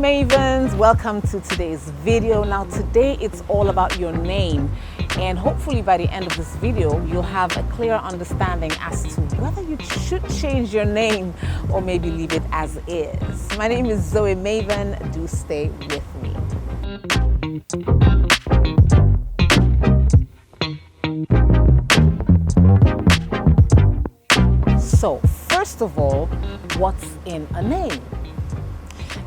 Mavens, welcome to today's video. Now today it's all about your name, and hopefully by the end of this video you'll have a clear understanding as to whether you should change your name or maybe leave it as is. My name is Zoe Maven. Do stay with me. So first of all, what's in a name?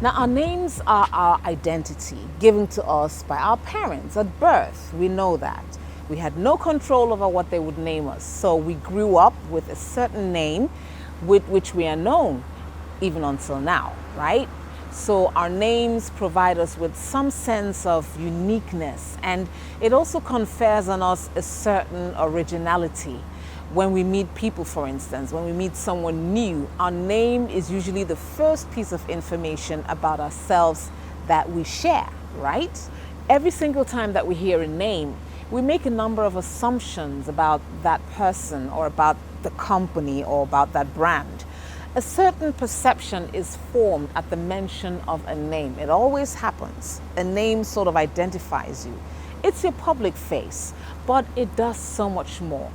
Now, our names are our identity given to us by our parents at birth. We know that. We had no control over what they would name us. So we grew up with a certain name with which we are known even until now, right? So our names provide us with some sense of uniqueness, and it also confers on us a certain originality. When we meet people, for instance, when we meet someone new, our name is usually the first piece of information about ourselves that we share, right? Every single time that we hear a name, we make a number of assumptions about that person or about the company or about that brand. A certain perception is formed at the mention of a name. It always happens. A name sort of identifies you. It's your public face, but it does so much more.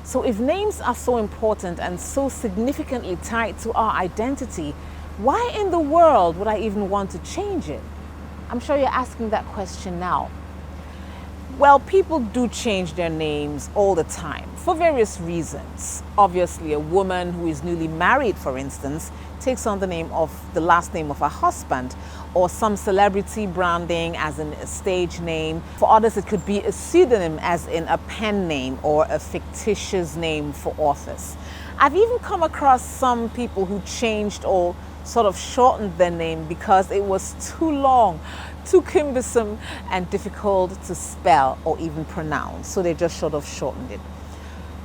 So if names are so important and so significantly tied to our identity, why in the world would I even want to change it? I'm sure you're asking that question now. Well, people do change their names all the time for various reasons. Obviously, a woman who is newly married, for instance, takes on the last name of her husband, or some celebrity branding as in a stage name. For others, it could be a pseudonym as in a pen name or a fictitious name for authors. I've even come across some people who changed or sort of shortened their name because it was too long, too cumbersome and difficult to spell or even pronounce. So they just sort of shortened it.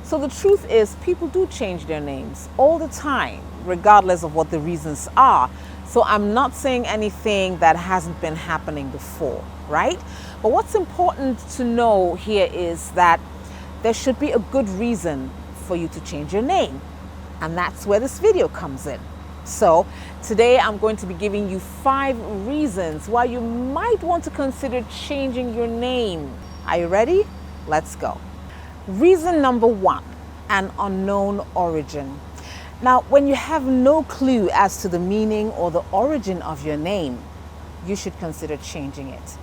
So the truth is, people do change their names all the time, regardless of what the reasons are. So I'm not saying anything that hasn't been happening before, right? But what's important to know here is that there should be a good reason for you to change your name. And that's where this video comes in. So today I'm going to be giving you 5 reasons why you might want to consider changing your name. Are you ready? Let's go. Reason number 1, an unknown origin. Now, when you have no clue as to the meaning or the origin of your name, you should consider changing it.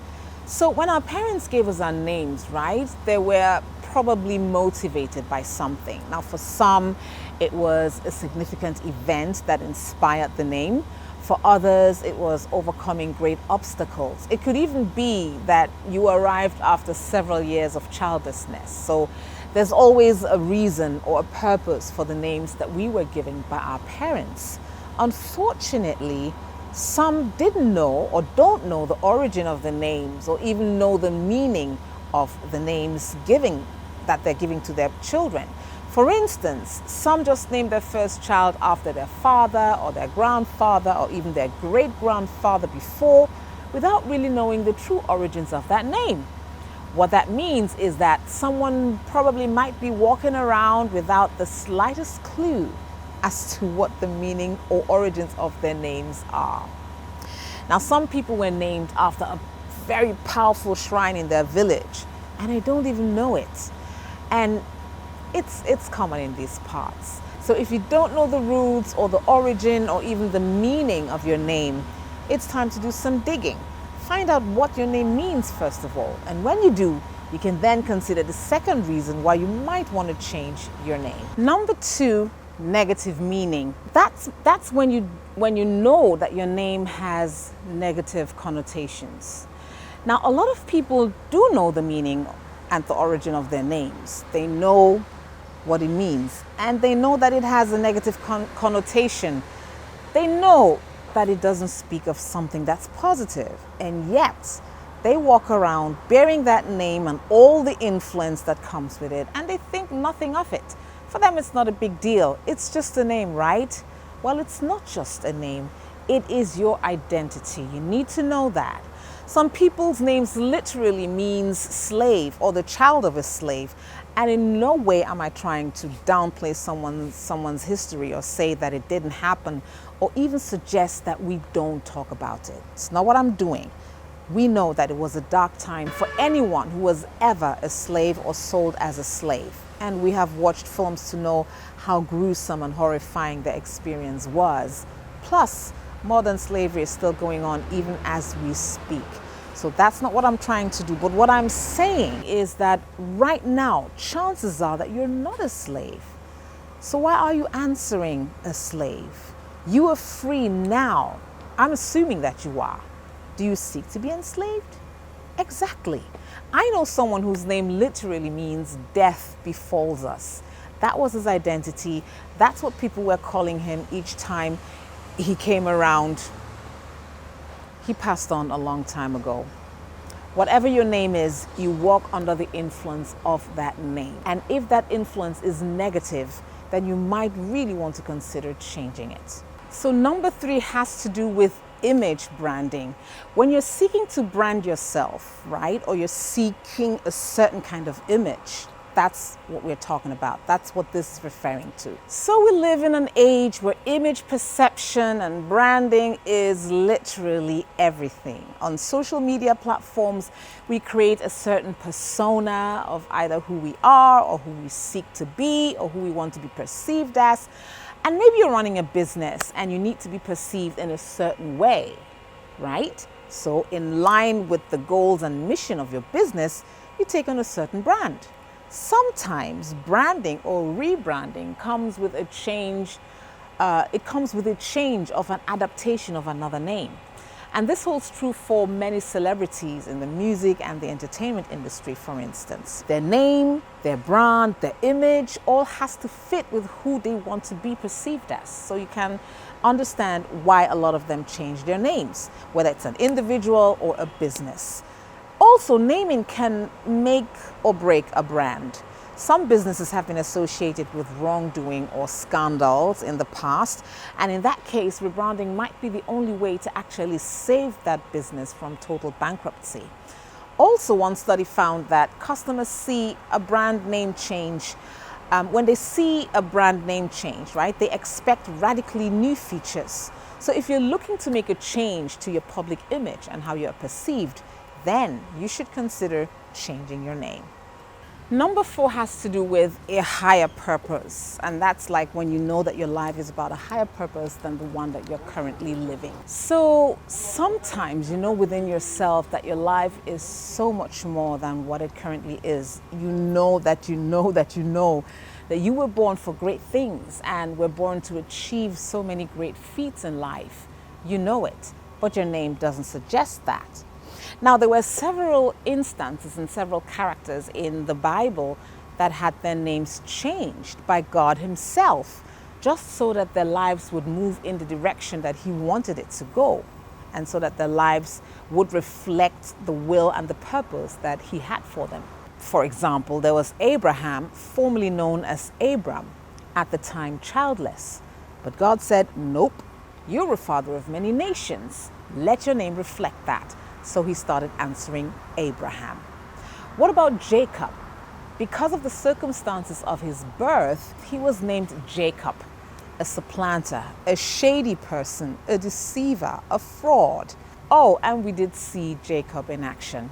So when our parents gave us our names, right, they were probably motivated by something. Now, for some, it was a significant event that inspired the name. For others, it was overcoming great obstacles. It could even be that you arrived after several years of childlessness. So there's always a reason or a purpose for the names that we were given by our parents. Unfortunately, some didn't know or don't know the origin of the names or even know the meaning of the names that they're giving to their children. For instance, some just named their first child after their father or their grandfather or even their great-grandfather before, without really knowing the true origins of that name. What that means is that someone probably might be walking around without the slightest clue as to what the meaning or origins of their names are. Now, some people were named after a very powerful shrine in their village, and they don't even know it. And it's common in these parts. So if you don't know the roots or the origin or even the meaning of your name, it's time to do some digging. Find out what your name means first of all. And when you do, you can then consider the second reason why you might want to change your name. Number 2, negative meaning. That's when you know that your name has negative connotations. Now, a lot of people do know the meaning and the origin of their names. They know what it means, and they know that it has a negative connotation. They know that it doesn't speak of something that's positive, and yet they walk around bearing that name and all the influence that comes with it, and they think nothing of it. For them, it's not a big deal. It's just a name, right? Well, it's not just a name. It is your identity. You need to know that. Some people's names literally means slave or the child of a slave, And in no way am I trying to downplay someone's history or say that it didn't happen or even suggest that we don't talk about it. It's not what I'm doing. We know that it was a dark time for anyone who was ever a slave or sold as a slave. And we have watched films to know how gruesome and horrifying the experience was. Plus, modern slavery is still going on even as we speak. So that's not what I'm trying to do. But what I'm saying is that right now, chances are that you're not a slave. So why are you answering a slave? You are free now. I'm assuming that you are. Do you seek to be enslaved? Exactly. I know someone whose name literally means death befalls us. That was his identity. That's what people were calling him each time he came around. He passed on a long time ago. Whatever your name is, you walk under the influence of that name. And if that influence is negative, then you might really want to consider changing it. So number 3 has to do with image branding. When you're seeking to brand yourself, right, or you're seeking a certain kind of image, that's what we're talking about. That's what this is referring to. So we live in an age where image perception and branding is literally everything. On social media platforms, we create a certain persona of either who we are or who we seek to be or who we want to be perceived as. And maybe you're running a business and you need to be perceived in a certain way, right? So in line with the goals and mission of your business, you take on a certain brand. Sometimes branding or rebranding comes with a change. It comes with a change of an adaptation of another name. And this holds true for many celebrities in the music and the entertainment industry, for instance. Their name, their brand, their image, all has to fit with who they want to be perceived as. So you can understand why a lot of them change their names, whether it's an individual or a business. Also, naming can make or break a brand. Some businesses have been associated with wrongdoing or scandals in the past, and in that case, rebranding might be the only way to actually save that business from total bankruptcy. Also, one study found that customers see a brand name change. When they see a brand name change, right, they expect radically new features. So if you're looking to make a change to your public image and how you're perceived, then you should consider changing your name. Number 4 has to do with a higher purpose. And that's like when you know that your life is about a higher purpose than the one that you're currently living. So sometimes you know within yourself that your life is so much more than what it currently is. You know that you know that you know that you were born for great things and were born to achieve so many great feats in life. You know it, but your name doesn't suggest that. Now, there were several instances and several characters in the Bible that had their names changed by God himself, just so that their lives would move in the direction that he wanted it to go, and so that their lives would reflect the will and the purpose that he had for them. For example, there was Abraham, formerly known as Abram, at the time childless. But God said, nope, you're a father of many nations. Let your name reflect that. So he started answering Abraham. What about Jacob? Because of the circumstances of his birth, he was named Jacob, a supplanter, a shady person, a deceiver, a fraud. Oh, and we did see Jacob in action.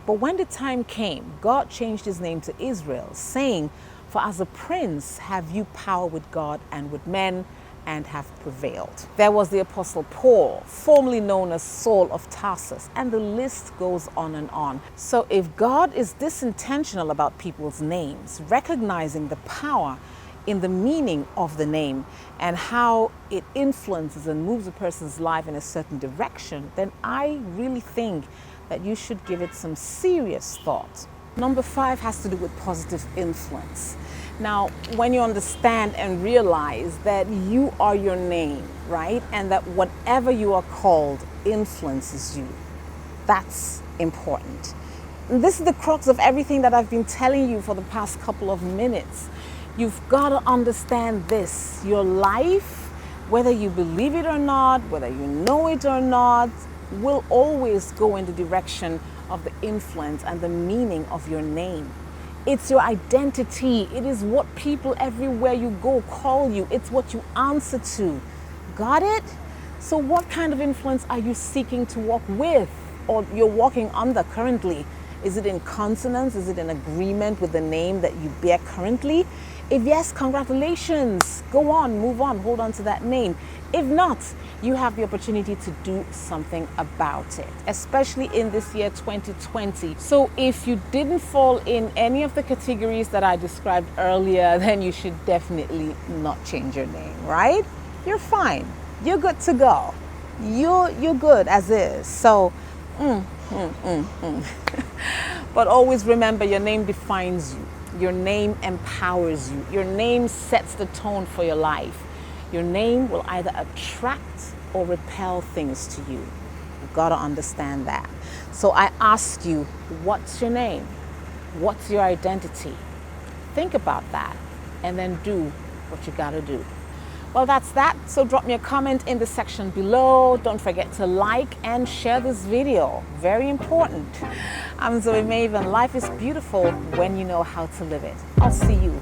But when the time came, God changed his name to Israel, saying, "For as a prince have you power with God and with men, and have prevailed." There was the Apostle Paul, formerly known as Saul of Tarsus, and the list goes on and on. So if God is this intentional about people's names, recognizing the power in the meaning of the name and how it influences and moves a person's life in a certain direction, then I really think that you should give it some serious thought. Number 5 has to do with positive influence. Now, when you understand and realize that you are your name, right? And that whatever you are called influences you, that's important. And this is the crux of everything that I've been telling you for the past couple of minutes. You've got to understand this. Your life, whether you believe it or not, whether you know it or not, will always go in the direction of the influence and the meaning of your name. It's your identity. It is what people everywhere you go call you. It's what you answer to. Got it? So what kind of influence are you seeking to walk with, or you're walking under currently? Is it in consonance? Is it in agreement with the name that you bear currently? If yes, congratulations. Go on, move on, hold on to that name. If not, you have the opportunity to do something about it, especially in this year 2020. So if you didn't fall in any of the categories that I described earlier, then you should definitely not change your name, right? You're fine. You're good to go. You're good as is. So, But always remember, your name defines you. Your name empowers you. Your name sets the tone for your life. Your name will either attract or repel things to you. You've got to understand that. So I ask you, what's your name? What's your identity? Think about that and then do what you got to do. Well, that's that. So drop me a comment in the section below. Don't forget to like and share this video. Very important. I'm Zoe Maven. Life is beautiful when you know how to live it. I'll see you